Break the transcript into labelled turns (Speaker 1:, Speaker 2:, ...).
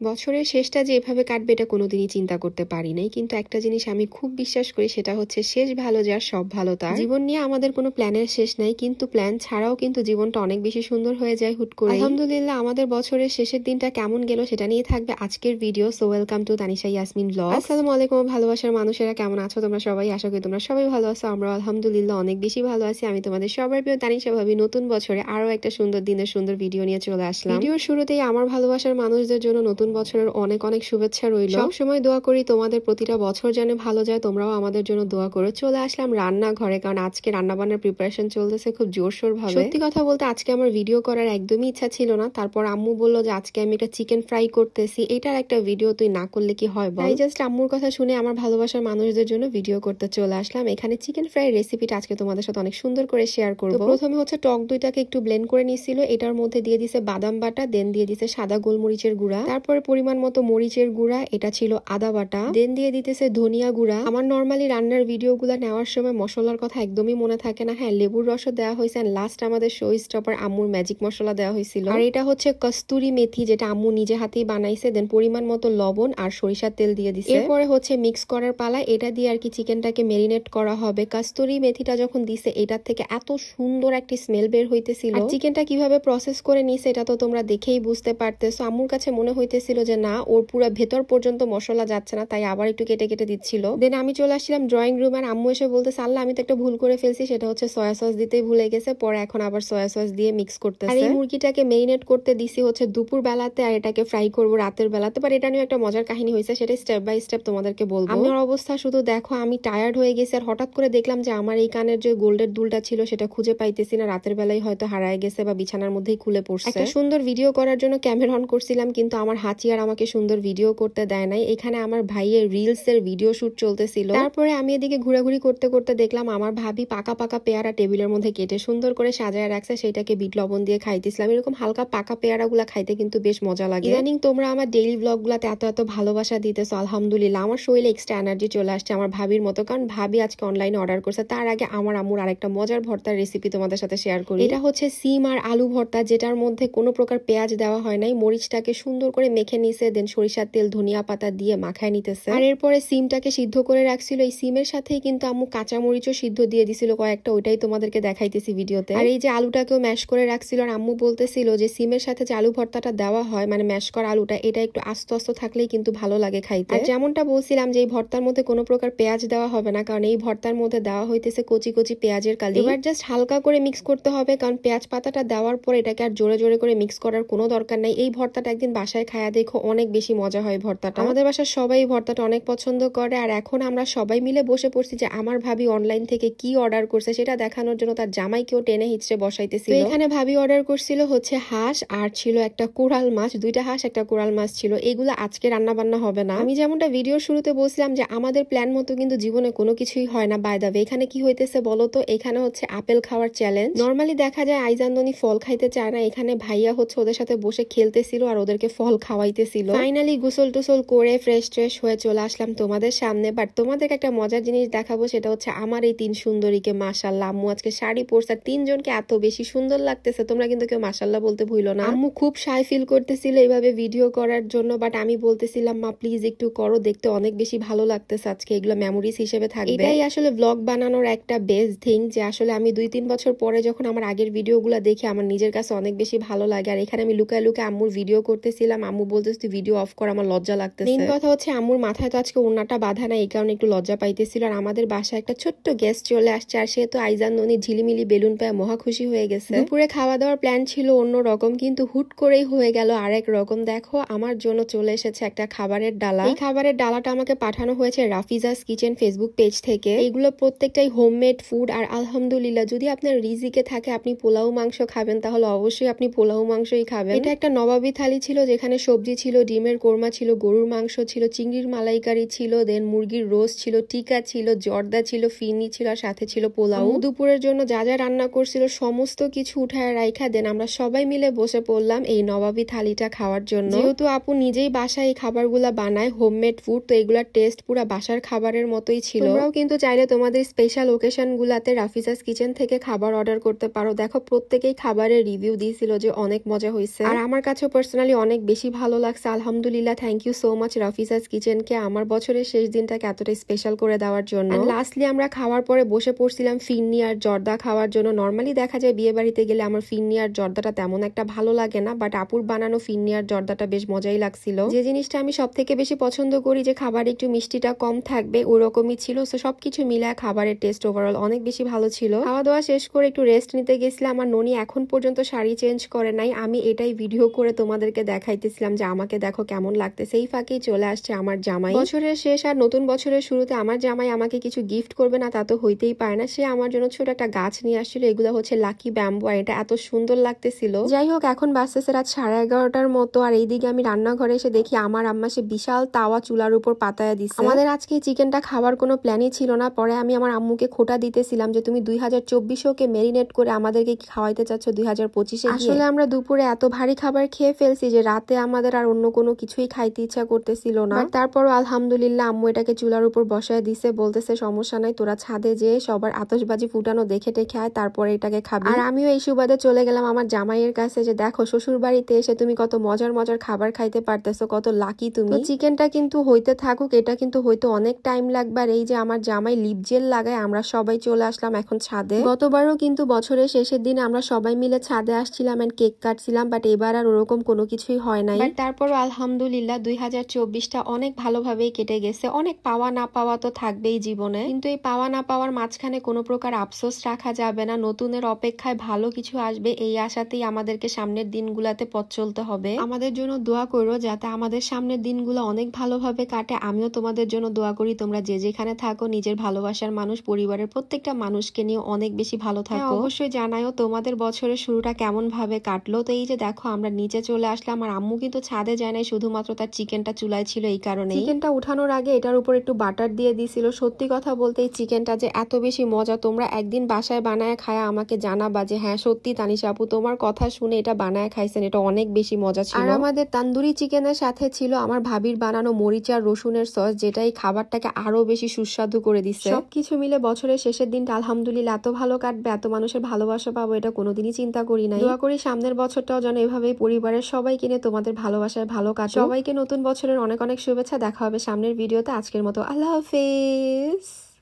Speaker 1: বছরের শেষটা যে এভাবে কাটবে এটা কোনোদিনই চিন্তা করতে পারি নাই, কিন্তু একটা জিনিস আমি খুব বিশ্বাস করি, সেটা হচ্ছে শেষ ভালো যার সব ভালো তার। জীবন নিয়ে আমাদের কোনো প্ল্যানের শেষ নাই, কিন্তু প্ল্যান ছাড়াও কিন্তু জীবনটা অনেক বেশি সুন্দর হয়ে যায় হুট করে। আলহামদুলিল্লাহ, আমাদের বছরের শেষের দিনটা কেমন গেল সেটা নিয়ে থাকবে আজকের video. So welcome to Tanisha Yasmin blog. আসসালামু আলাইকুম ভালোবাসার মানুষেরা, কেমন আছো তোমরা সবাই? আশা করি তোমরা সবাই ভালো আছো। আমরা আলহামদুলিল্লাহ অনেক বেশি ভালো আছি। আমি তোমাদের সবার প্রিয় তানিশা ভাবি নতুন বছরে আরো একটা সুন্দর দিনের সুন্দর ভিডিও নিয়ে চলে আসলাম। ভিডিওর শুরুতেই আমার ভালোবাসার মানুষদের জন্য নতুন বছরের অনেক অনেক শুভেচ্ছা রইল। সবসময় দোয়া করি তোমাদের প্রতিটা বছর যেন ভালো যায়, তোমরাও আমাদের জন্য দোয়া করো। চলে আসলাম রান্নাঘরে, কারণ আজকে রান্না বান্নার প্রিপারেশন চলতেছে খুব জোরসোর ভাবে। সত্যি কথা বলতে আজকে আমার ভিডিও করার একদমই ইচ্ছা ছিল না, তারপর আম্মু বললো যে আজকে আমি একটা চিকেন ফ্রাই করতেছি, এটার একটা ভিডিও তুই না করলে কি হয় বল। তাই জাস্ট আম্মুর কথা শুনে আমার ভালোবাসার মানুষদের জন্য ভিডিও করতে চলে আসলাম। এখানে চিকেন ফ্রাই রেসিপিটা আজকে তোমাদের সাথে অনেক সুন্দর করে শেয়ার করবো। প্রথমে হচ্ছে টক দইটাকে একটু ব্লেন্ড করে নিছিল, এটার মধ্যে দিয়ে দিছে বাদাম বাটা, দেন দিয়ে দিছে সাদা গোলমরিচের গুঁড়া, তারপরে পরিমাণ মতো মরিচের গুঁড়া, এটা ছিল আদা বাটা, দেন দিয়ে দিতেছে ধনিয়া গুঁড়া। আমার নর্মালি রান্নার ভিডিও গুলা নেওয়ার সময় মশলার কথা একদমই মনে থাকে না। হ্যাঁ, লেবুর রসও দেওয়া হয়েছে, লাস্ট আমাদের শো স্টপার আম্মুর ম্যাজিক মশলা দেওয়া হয়েছিল। আর এটা হচ্ছে কস্তুরি মেথি, যেটা আম্মু নিজে হাতেই বানাইছে। দেন পরিমাণ মতো লবণ আর সরিষার তেল দিয়ে দিছে। এরপরে হচ্ছে মিক্স করার পালা, এটা দিয়ে আর কি চিকেনটাকে মেরিনেট করা হবে। কস্তুরি মেথিটা যখন দিছে, এটার থেকে এত সুন্দর একটি স্মেল বের হইতেছিল। আর চিকেনটা কিভাবে প্রসেস করে নিছে এটা তো তোমরা দেখেই বুঝতে পারতেছো। আম্মুর কাছে মনে হইতেছিল যে না, ওর পুরো ভেতর পর্যন্ত মশলা যাচ্ছে না, তাই আবার একটু কেটে কেটে দিচ্ছিল। দেন আমি চলে আসছিলাম ড্রয়িং রুম, আর আম্মু এসে বলতেছে আল্লাহ আমি তো একটা ভুল করে ফেলছি, সেটা হচ্ছে সয়া সস দিতেই ভুলে গেছে। পরে এখন আবার সয়া সস দিয়ে মিক্স করতেছে। আর এই মুরগিটাকে মেরিনেট করতে দিছি হচ্ছে দুপুর বেলাতে, আর এটাকে ফ্রাই করবো রাতের বেলাতে। বাট এটা নিয়ে একটা মজার কাহিনী হয়েছে, সেটা স্টেপ বাই স্টেপ তোমাদেরকে বলবো। আমার অবস্থা শুধু দেখো, আমি টায়ার্ড হয়ে গেছি, আর হঠাৎ করে দেখলাম যে আমার এই কানের যে গোল্ডের দুলটা ছিল সেটা খুঁজে পাইতেছি না। রাতের বেলায় হয়তো হারায় গেছে বা বিছানার মধ্যেই খুলে পড়ছে। একটা সুন্দর ভিডিও করার জন্য ক্যামেরা অন করছিলাম, কিন্তু আমার হাঁচি আর আমাকে সুন্দর ভিডিও করতে দেয় নাই। এখানে আমার ভাইয়ের রিলস এর ভিডিও শুট চলতেছিল। তারপরে আমি এদিকে ঘোরাঘুরি করতে করতে দেখলাম আমার ভাবি পাকা পাকা পেয়ারা টেবিলের মধ্যে কেটে সুন্দর করে সাজায় রাখছে, সেটাকে বিট লবণ দিয়ে খাইতেছিলাম। এরকম হালকা পাকা পেয়ারা গুলা খাইতে কিন্তু বেশ মজা লাগে। ইদানিং তোমরা আমার ডেইলি ব্লগ গুলাতে এত এত ভালোবাসা দিতেছো, আলহামদুলিল্লাহ। আমার শরীরে এক্সট্রা এনার্জি চলে আসছে আমার ভাবির মতো, কারণ ভাবি আজকে অনলাইনে অর্ডার করছে। তার আগে আমার আম্মুর আরেকটা মজার ভর্তার রেসিপি তোমাদের সাথে শেয়ার করি। এটা হচ্ছে সিম আর আলু ভর্তা, যেটার মধ্যে কোনো প্রকার পেঁয়াজ দেওয়া হয় নাই। মরিচটাকে সুন্দর করে মেখে নিছে, দেন সরিষার তেল ধনিয়া পাতা দিয়ে মাখায় নিতেছে। আর এরপরে সিমটাকে সিদ্ধ করে রাখছিল। এই সিমের সাথেই কিন্তু আম্মু কাঁচা মরিচও সিদ্ধ দিয়ে দিছিল কয়েকটা, ওইটাই তোমাদেরকে দেখাইতেছি ভিডিওতে। আর এই যে আলুটাকেও ম্যাশ করে রাখছিল, আর আম্মু বলতেছিল যে সিমের সাথে যে আলু ভর্তাটা দেওয়া হয়, মানে ম্যাশ করা আলুটা, এটা একটু আস্ত আস্ত থাকলেই কিন্তু ভালো লাগে খাইতে। আর যেমনটা বলছিলাম যে এই ভর্তার মধ্যে কোনো প্রকার পেঁয়াজ দেওয়া হবে না, কারণ এই ভর্তার মধ্যে দেওয়া হইতেছে কচি কচি পেঁয়াজের কালি। এবার জাস্ট হালকা করে মিক্স করতে হবে, কারণ পেঁয়াজ পাতাটা দেওয়ার পর এটাকে আর জোরে জোরে করে মিক্স করার কোনো দরকার নাই। এই ভর্তাটা একদিন বাসায় খায়া দেখো, অনেক বেশি মজা হয় ভর্তাটা। আমাদের বাসার সবাই ভর্তাটা অনেক পছন্দ করে। আর এখন আমরা সবাই মিলে বসে পড়ছি যে আমার ভাবি অনলাইন থেকে কি অর্ডার করছে সেটা দেখানোর জন্য তার জামাইকেও টেনে হিচড়ে বসাইতেছিল। এখানে ভাবি অর্ডার করছিল হচ্ছে হাঁস, আর ছিল একটা কোরাল মাছ। দুইটা হাঁস একটা কোরাল মাছ ছিল। এগুলো আজকে রান্না বান্না হবে না। আমি যেমনটা ভিডিওর শুরুতে বলছিলাম যে আমাদের প্ল্যান মতো কিন্তু জীবনে কোনো কিছুই হয় না। বাই দ্য ওয়ে, এখানে কি হইতেছে বলো তো? এখানে হচ্ছে আপেল খাওয়ার চ্যালেঞ্জ। নর্মালি দেখা যায় আইজানদনি ফল খাইতে চায় না, এখানে ভাইয়া হচ্ছে ওদের সাথে বসে খেলতেছিল আর ওদেরকে ফল খাওয়াইতেছিল। ফাইনালি গোসল টোসল করে ফ্রেশ ট্রেশ হয়ে চলে আসলাম তোমাদের সামনে। বাট তোমাদেরকে একটা মজার জিনিস দেখাবো, সেটা হচ্ছে আমার এই তিন সুন্দরীকে। মাশাআল্লাহ, আম্মু আজকে শাড়ি পরছে, তিনজনকে এত বেশি সুন্দর লাগতেছে। তোমরা কিন্তু কেউ মাশাআল্লাহ বলতে ভুলো না। আম্মু খুব শাই ফিল করতেছিল এইভাবে ভিডিও করার জন্য, বাট আমি বলতেছিলাম মা প্লিজ একটু করো, দেখতে অনেক বেশি ভালো লাগতেছে আজকে, এগুলো মেমোরিজ হিসেবে থাকবে। এটাই আসলে ব্লগ বানানোর একটা বেস্ট থিং, যে আসলে আমি 2-3 বছর পরে যখন আমার আগের ভিডিওগুলো দেখি আমার নিজের কাছে অনেক বেশি ভালো লাগে। আর এখানে আমি লুকায় লুকায় আম্মুর ভিডিও করতেছিলাম। আম্মু বলতেছে তুই ভিডিও অফ কর, আমার লজ্জা লাগতেছে। মেইন কথা হচ্ছে আম্মুর মাথায় তো আজকে ওড়নাটা বাঁধা নাই, এই কারণে একটু লজ্জা পাইতেছিল। আর আমাদের বাসায় একটা ছোট্ট গেস্ট চলে আসছে, আর সে তো আইজান ননি ঝিলিমিলি বেলুন পায় মহা খুশি হয়ে গেছে। দুপুরে খাওয়া দাওয়ার প্ল্যান ছিল অন্য রকম, কিন্তু হুট করেই হয়ে গেল আরেক রকম। দেখো আমার জন্য চলে এসেছে একটা খাবারের ডালা। এই খাবারের ডালাটা আমাকে পাঠানো হয়েছে রাফিজাস কিচেন ফেসবুক পেজ থেকে। এগুলো প্রত্যেকটাই হোমমেড ফুড। আর আলহামদুলিল্লাহ, যদি আপনার রিজিকে থাকে আপনি পোলাও মাংস খাবেন, তাহলে অবশ্যই আপনি পোলাও মাংসই খাবেন। এটা একটা নবাবী থালি ছিল, যেখানে সবজি ছিল, ডিমের কোরমা ছিল, গরুর মাংস ছিল, চিংড়ির মালাইকারি ছিল, দেন মুরগির রোস্ট ছিল, টিকা ছিল, জর্দা ছিল, ফিরনি ছিল, আর সাথে ছিল পোলাও। দুপুরের জন্য যা যা রান্না করছিল সমস্ত কিছু উঠায় রাইখা দেন আমরা সবাই মিলে বসে পড়লাম এই নবাবী থালিটা খাওয়ার জন্য। যেহেতু আপু নিজেই বাসায় এই খাবারগুলা বানায়, হোমমেড ফুড, তো এগুলার টেস্ট পুরা বাসার খাবারের মতোই ছিল। তোমরাও কিন্তু চাইলে তোমাদের স্পেশাল ওকেশন গুলাতে রাফিজাস কিচেন থেকে খাবার অর্ডার করতে পারো। দেখো প্রত্যেকেই খাবারের রিভিউ দিয়েছিল যে অনেক মজা হয়েছে, আর আমার কাছে পার্সোনালি অনেক বেশি ভালো ভালো লাগছে আলহামদুলিল্লাহ। থ্যাংক ইউ সো মাচ রাফিজাস কিচেনকে আমার বছরের শেষ দিনটাকে এতটা স্পেশাল করে দেওয়ার জন্য। লাস্টলি আমরা খাওয়ার পরে বসে পড়ছিলাম ফিরনি আর জর্দা খাওয়ার জন্য। নর্মালি দেখা যায় বিয়ে বাড়িতে গেলে আমার ফিরনি আর জর্দাটা তেমন একটা ভালো লাগে না, বাট আপুর বানানো ফিরনি আর জর্দাটা বেশ মজাই লাগছিল। যে জিনিসটা আমি সব থেকে বেশি পছন্দ করি যে খাবার একটু মিষ্টিটা কম থাকবে, ওরকমই ছিল। সো সবকিছু মিলে খাবারের টেস্ট ওভারঅল অনেক বেশি ভালো ছিল। খাওয়া দাওয়া শেষ করে একটু রেস্ট নিতে গেছিলাম। আর ননি এখন পর্যন্ত শাড়ি চেঞ্জ করে নাই, আমি এটাই ভিডিও করে তোমাদেরকে দেখাইতেছিলাম যে আমাকে দেখো কেমন লাগতেছে। এই ফাঁকেই চলে আসছে আমার জামাই। বছরের শেষ আর নতুন বছরের শুরুতে আমার জামাই আমাকে কিছু গিফট করবে না তা তো হইতেই পারে না। সে আমার জন্য ছোট একটা গাছ নিয়ে আসছিল, এগুলো হচ্ছে লাকি ব্যাম্বু, আর এটা এত সুন্দর লাগতেছিল। যাই হোক, এখন বাজতেছে রাত 11:30 মতো, আর এইদিকে আমি রান্নাঘরে এসে দেখি আমার আম্মা সে বিশাল তাওয়া চুলার উপর পাতায়া দিচ্ছে। আমাদের আজকে চিকেনটা খাওয়ার কোনো প্ল্যানই ছিল না। পরে আমি আমার আম্মুকে খোটা দিতেছিলাম যে তুমি 2024-কে মেরিনেট করে আমাদেরকে কি খাওয়াইতে চাচ্ছ 2025-এ। আসলে আমরা দুপুরে এত ভারী খাবার খেয়ে ফেলছি যে রাতে আমাদের আর অন্য কোনো কিছুই খাইতে ইচ্ছা করতেছিল না। তারপরও আলহামদুলিল্লাহ আম্মু এটাকে চুলার উপর বসায় দিছে, বলতেছে সমস্যা নাই, তোরা ছাদে যে সবার আতশবাজি ফুটানো দেখে টেখে আয়, তারপরে এটাকে খাবি। আর আমিও এই সুবাদে চলে গেলাম আমার জামাইয়ের কাছে যে দেখো শ্বশুর বাড়িতে এসে তুমি কত মজার মজার খাবার খাইতে পারতেছো, কত লাকি তুমি। চিকেনটা কিন্তু হইতে থাকুক, এটা কিন্তু হইতে অনেক টাইম লাগবে। আর এই যে আমার জামাই লিপ জেল লাগায় আমরা সবাই চলে আসলাম এখন ছাদে। গতবারও কিন্তু বছরের শেষের দিনে আমরা সবাই মিলে ছাদে আসছিলাম এন্ড কেক কাটছিলাম, বাট এবার আর ওরকম কোনো কিছুই হয় নাই। বাট তারপরও আলহামদুলিল্লাহ 2024টা অনেক ভালোভাবেই কেটে গেছে। অনেক পাওয়া না পাওয়া তো থাকবেই জীবনে, কিন্তু এই পাওয়া না পাওয়ার মাঝখানে কোনো প্রকার আফসোস রাখা যাবে না। নতুনের অপেক্ষায় ভালো কিছু আসবে এই আশাতেই আমাদেরকে সামনের দিনগুলাতে পথ চলতে হবে। আমাদের জন্য দোয়া করো যাতে আমাদের সামনের দিনগুলো অনেক ভালোভাবে কাটে। আমিও তোমাদের জন্য দোয়া করি তোমরা যে যেখানে থাকো নিজের ভালোবাসার মানুষ, পরিবারের প্রত্যেকটা মানুষকে নিয়ে অনেক বেশি ভালো থাকো। অবশ্যই জানাও তোমাদের বছরের শুরুটা কেমন ভাবে কাটলো। তো এই যে দেখো আমরা নিচে চলে আসলাম, আর আম্মু কিন্তু ছাদে যায় নাই, শুধুমাত্র তার চিকেনটা চুলায় ছিল এই কারণে। চিকেনটা উঠানোর আগে এটার উপর একটু বাটার দিয়ে দিছিল। সত্যি কথা বলতে এই চিকেনটা যে এত বেশি মজা, তোমরা একদিন বাসায় বানায় খায়া আমাকে জানাবা যে হ্যাঁ সত্যি তানিশা আপু তোমার কথা শুনে এটা বানায় খাইছেন, এটা অনেক বেশি মজা ছিল। আর আমাদের তান্দুরি চিকেনের সাথে ছিল আমার ভাবির বানানো মরিচ আর রসুনের সস, যেটা এই খাবারটাকে আরো বেশি সুস্বাদু করে দিচ্ছে। সবকিছু মিলে বছরের শেষের দিনটা আলহামদুলিল্লাহ এত ভালো কাটবে, এত মানুষের ভালোবাসা পাবো এটা কোনোদিনই চিন্তা করি নাই। দোয়া করি সামনের বছরটাও যেন এভাবেই পরিবারের সবাইকে নিয়ে তোমাদের ভালোবাসায় ভালো কাটে। সবাইকে নতুন বছরের অনেক অনেক শুভেচ্ছা। দেখা হবে সামনের ভিডিওতে। আজকের মতো আল্লাহ হাফেজ।